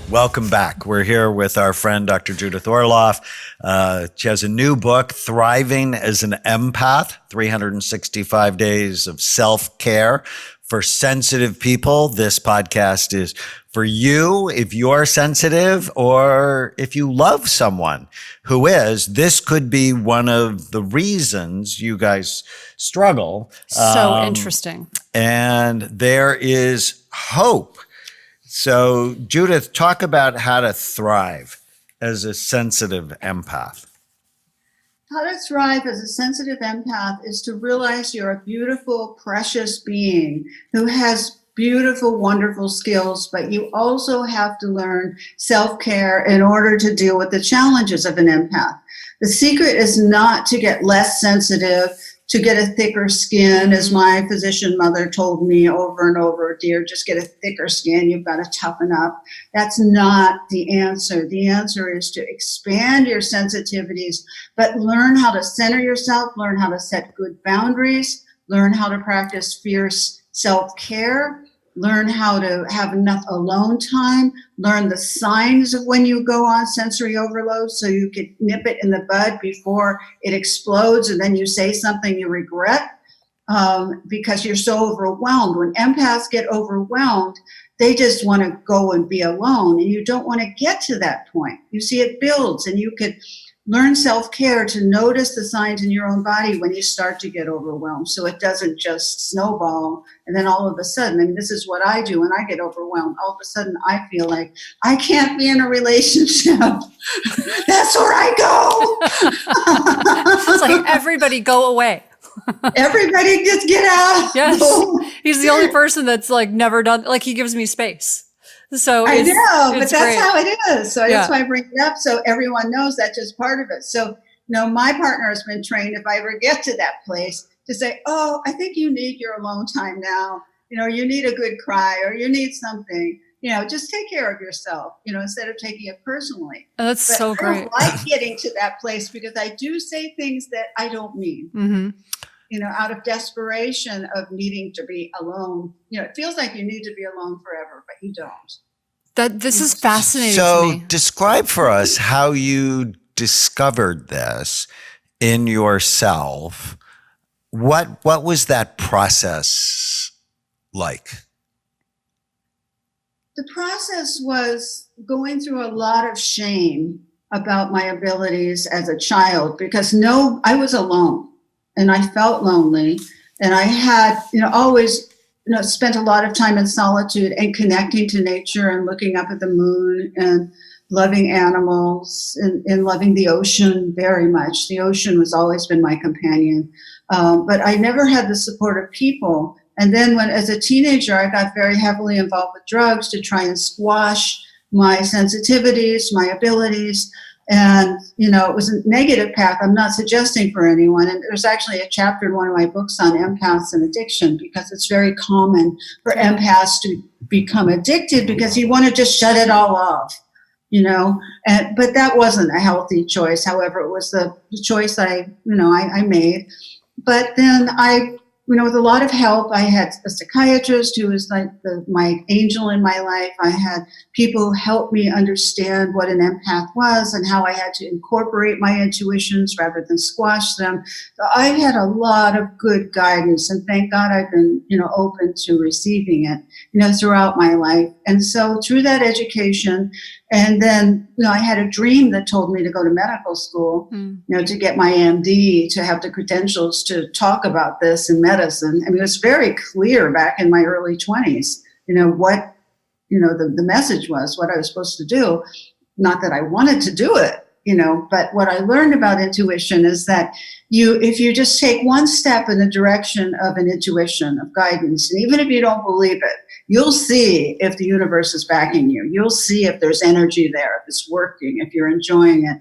Welcome back. We're here with our friend, Dr. Judith Orloff. She has a new book, Thriving as an Empath, 365 Days of Self-Care for Sensitive People. This podcast is for you if you're sensitive or if you love someone who is. This could be one of the reasons you guys struggle. So interesting. And there is hope. So, Judith, talk about how to thrive as a sensitive empath. How to thrive as a sensitive empath is to realize you're a beautiful, precious being who has beautiful, wonderful skills, but you also have to learn self-care in order to deal with the challenges of an empath. The secret is not to get less sensitive, to get a thicker skin, as my physician mother told me over and over, dear, just get a thicker skin, you've got to toughen up. That's not the answer. The answer is to expand your sensitivities, but learn how to center yourself, learn how to set good boundaries, learn how to practice fierce self-care, learn how to have enough alone time, learn the signs of when you go on sensory overload so you can nip it in the bud before it explodes and then you say something you regret because you're so overwhelmed. When empaths get overwhelmed, they just want to go and be alone, and you don't want to get to that point. You see, it builds, and you could learn self-care to notice the signs in your own body when you start to get overwhelmed, so it doesn't just snowball. And then all of a sudden, I mean, this is what I do when I get overwhelmed. All of a sudden, I feel like I can't be in a relationship. That's where I go. It's like, everybody go away. Everybody just get out. Yes. He's the only person that's like never done, like he gives me space. So I know, but that's great. how it is. So that's why I bring it up, so everyone knows that's just part of it. So, my partner has been trained, if I ever get to that place, to say, oh, I think you need your alone time now. You need a good cry, or you need something. Just take care of yourself, instead of taking it personally. Oh, that's so great. I don't like getting to that place because I do say things that I don't mean. Mm-hmm. Out of desperation of needing to be alone. It feels like you need to be alone forever, but you don't. This is fascinating So, to me. describe for us how you discovered this in yourself. What was that process like? The process was going through a lot of shame about my abilities as a child because I was alone. And I felt lonely, and I had, always, spent a lot of time in solitude and connecting to nature and looking up at the moon and loving animals and loving the ocean very much. The ocean has always been my companion, but I never had the support of people. And then as a teenager, I got very heavily involved with drugs to try and squash my sensitivities, my abilities. And, it was a negative path. I'm not suggesting for anyone. And there's actually a chapter in one of my books on empaths and addiction, because it's very common for empaths to become addicted because you want to just shut it all off, but that wasn't a healthy choice. However, it was the choice I made. But then with a lot of help, I had a psychiatrist who was like my angel in my life. I had people who helped me understand what an empath was and how I had to incorporate my intuitions rather than squash them. So I had a lot of good guidance, and thank God I've been, open to receiving it, throughout my life. And so through that education, and then, I had a dream that told me to go to medical school, to get my MD, to have the credentials to talk about this in medicine. I mean, it was very clear back in my early 20s, what, the message was, what I was supposed to do. Not that I wanted to do it, but what I learned about intuition is that if you just take one step in the direction of an intuition, of guidance, and even if you don't believe it, you'll see if the universe is backing you. You'll see if there's energy there, if it's working, if you're enjoying it.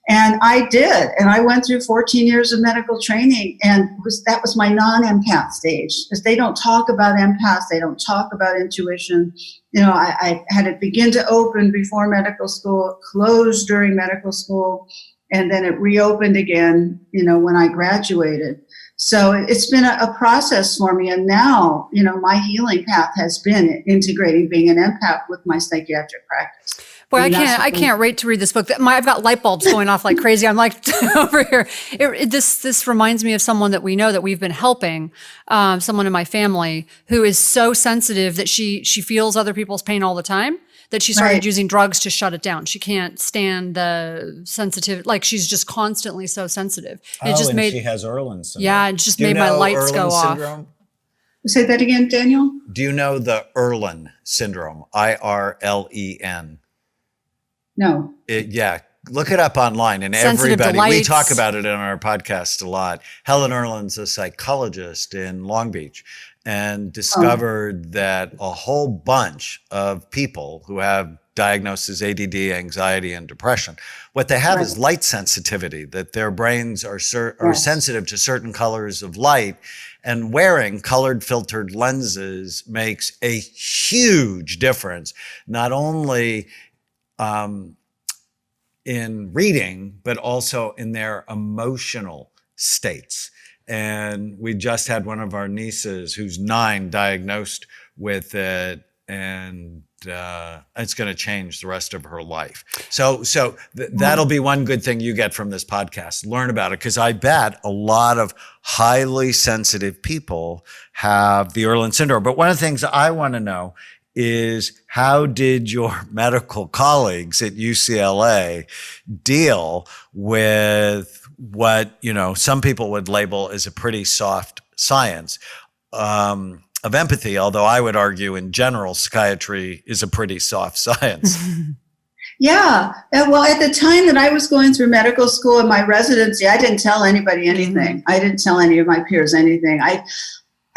And I did. And I went through 14 years of medical training, and that was my non-empath stage. Because they don't talk about empaths, they don't talk about intuition. I had it begin to open before medical school, close during medical school, and then it reopened again, when I graduated. So it's been a process for me. And now, my healing path has been integrating being an empath with my psychiatric practice. Boy, I can't wait to read this book. I've got light bulbs going off like crazy. I'm like over here. This reminds me of someone that we know that we've been helping, someone in my family who is so sensitive that she feels other people's pain all the time, that she started using drugs to shut it down. She can't stand the sensitive, like she's just constantly so sensitive. And she has Irlen syndrome. Yeah, it just made my lights go off. Say that again, Daniel. Do you know the Irlen syndrome? IRLEN. No. Look it up online, and everybody, we talk about it on our podcast a lot. Helen Irlen's a psychologist in Long Beach and discovered that a whole bunch of people who have diagnoses ADD, anxiety, and depression, what they have is light sensitivity, that their brains are sensitive to certain colors of light, and wearing colored filtered lenses makes a huge difference, not only in reading, but also in their emotional states. And we just had one of our nieces who's 9 diagnosed with it, and it's going to change the rest of her life. So that'll be one good thing you get from this podcast. Learn about it, because I bet a lot of highly sensitive people have the Irlen syndrome. But one of the things I want to know is, how did your medical colleagues at UCLA deal with what, some people would label as a pretty soft science of empathy, although I would argue in general, psychiatry is a pretty soft science. Yeah. Well, at the time that I was going through medical school and my residency, I didn't tell anybody anything. I didn't tell any of my peers anything. I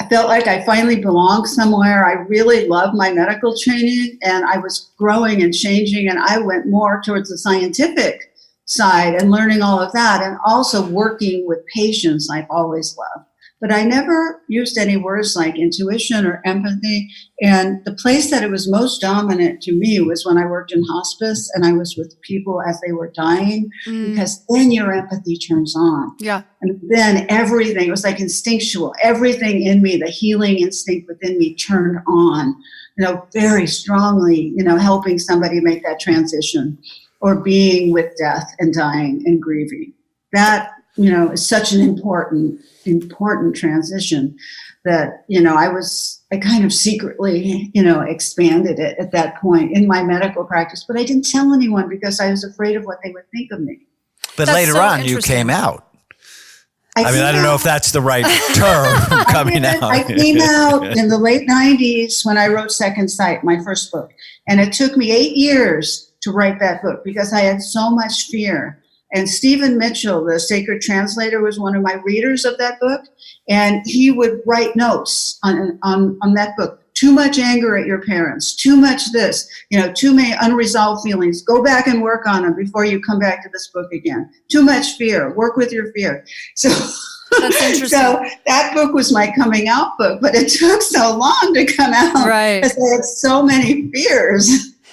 felt like I finally belonged somewhere. I really loved my medical training, and I was growing and changing, and I went more towards the scientific side and learning all of that, and also working with patients I've always loved. But I never used any words like intuition or empathy. And the place that it was most dominant to me was when I worked in hospice and I was with people as they were dying, because then your empathy turns on. Yeah. And then everything, it was like instinctual. Everything in me, the healing instinct within me turned on, very strongly, helping somebody make that transition or being with death and dying and grieving. That, is such an important transition that, I kind of secretly, expanded it at that point in my medical practice, but I didn't tell anyone because I was afraid of what they would think of me. But later on, you came out. I don't know if that's the right term, coming out. I came out in the late 90s when I wrote Second Sight, my first book. And it took me 8 years to write that book because I had so much fear. And Stephen Mitchell, the sacred translator, was one of my readers of that book. And he would write notes on that book. Too much anger at your parents, too much this, too many unresolved feelings. Go back and work on them before you come back to this book again. Too much fear, work with your fear. So that's interesting. So that book was my coming out book, but it took so long to come out. Right. Because I had so many fears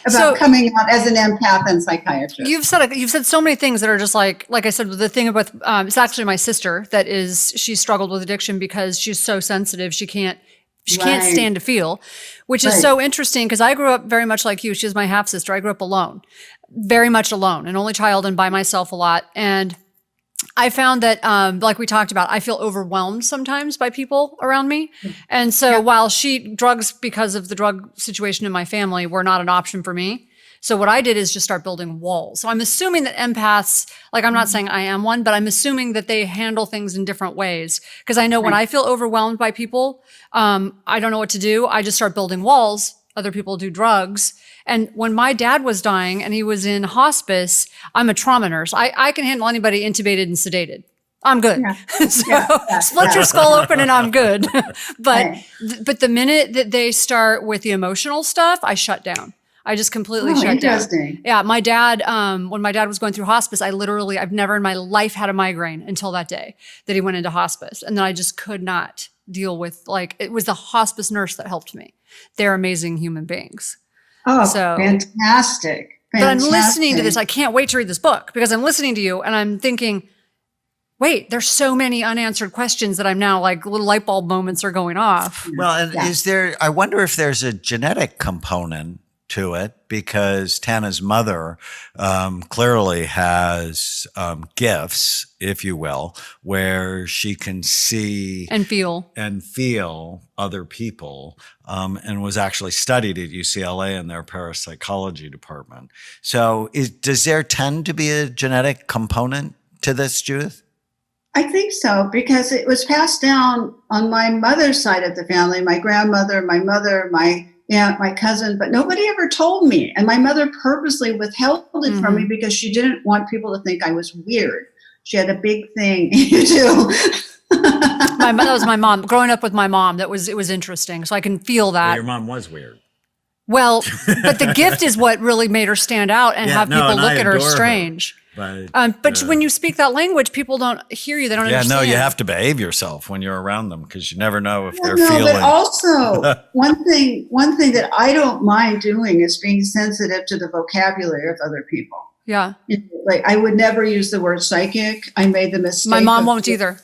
about coming out as an empath and psychiatrist. You've said so many things that are just like I said, the thing about, it's actually my sister she struggled with addiction because she's so sensitive. She can't stand to feel, which is so interesting because I grew up very much like you. She's my half sister. I grew up alone, very much alone, an only child and by myself a lot. And I found that, like we talked about, I feel overwhelmed sometimes by people around me. And so while drugs, because of the drug situation in my family, were not an option for me. So what I did is just start building walls. So I'm assuming that empaths, I'm not saying I am one, but I'm assuming that they handle things in different ways. Because I know when I feel overwhelmed by people, I don't know what to do. I just start building walls. Other people do drugs. And when my dad was dying and he was in hospice, I'm a trauma nurse. I can handle anybody intubated and sedated. I'm good. Yeah. Split your skull open and I'm good. But the minute that they start with the emotional stuff, I shut down. I just completely shut down. Yeah, my dad, when my dad was going through hospice, I've never in my life had a migraine until that day that he went into hospice. And then I just could not deal with, it was the hospice nurse that helped me. They're amazing human beings. Oh, fantastic. But I'm listening to this. I can't wait to read this book because I'm listening to you and I'm thinking, wait, there's so many unanswered questions that I'm now like little light bulb moments are going off. Well, and I wonder if there's a genetic component to it, because Tana's mother clearly has gifts, if you will, where she can see And feel. other people, and was actually studied at UCLA in their parapsychology department. So does there tend to be a genetic component to this, Judith? I think so, because it was passed down on my mother's side of the family, my grandmother, my mother, my aunt, my cousin, but nobody ever told me. And my mother purposely withheld it from me because she didn't want people to think I was weird. She had a big thing. You do. That was my mom. Growing up with my mom, it was interesting. So I can feel that. Well, your mom was weird. Well, but the gift is what really made her stand out and have people look at her strange. But when you speak that language, people don't hear you. They don't understand. No, you have to behave yourself when you're around them, because you never know if they're feeling. feeling. But also, one thing that I don't mind doing is being sensitive to the vocabulary of other people. Yeah. Like, I would never use the word psychic. I made the mistake. My mom won't either.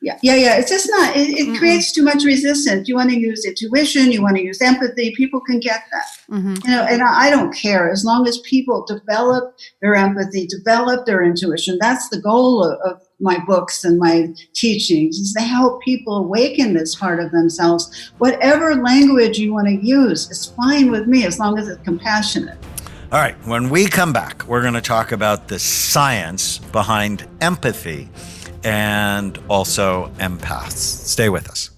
Yeah. It's just not, it creates too much resistance. You want to use intuition, you want to use empathy. People can get that, and I don't care, as long as people develop their empathy, develop their intuition. That's the goal of my books and my teachings, is to help people awaken this part of themselves. Whatever language you want to use is fine with me, as long as it's compassionate. All right. When we come back, we're going to talk about the science behind empathy and also empaths. Stay with us.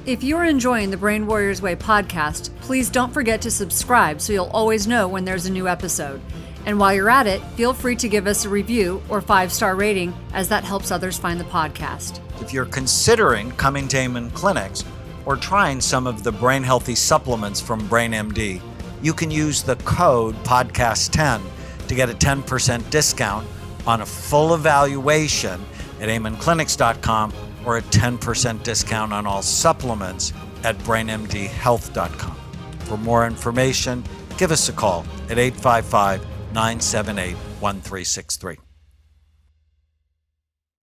If you're enjoying the Brain Warriors Way podcast, please don't forget to subscribe so you'll always know when there's a new episode. And while you're at it, feel free to give us a review or 5-star rating, as that helps others find the podcast. If you're considering coming to Amen Clinics or trying some of the brain healthy supplements from BrainMD, you can use the code podcast10 to get a 10% discount on a full evaluation at amenclinics.com, or a 10% discount on all supplements at brainmdhealth.com. For more information, give us a call at 855-978-1363.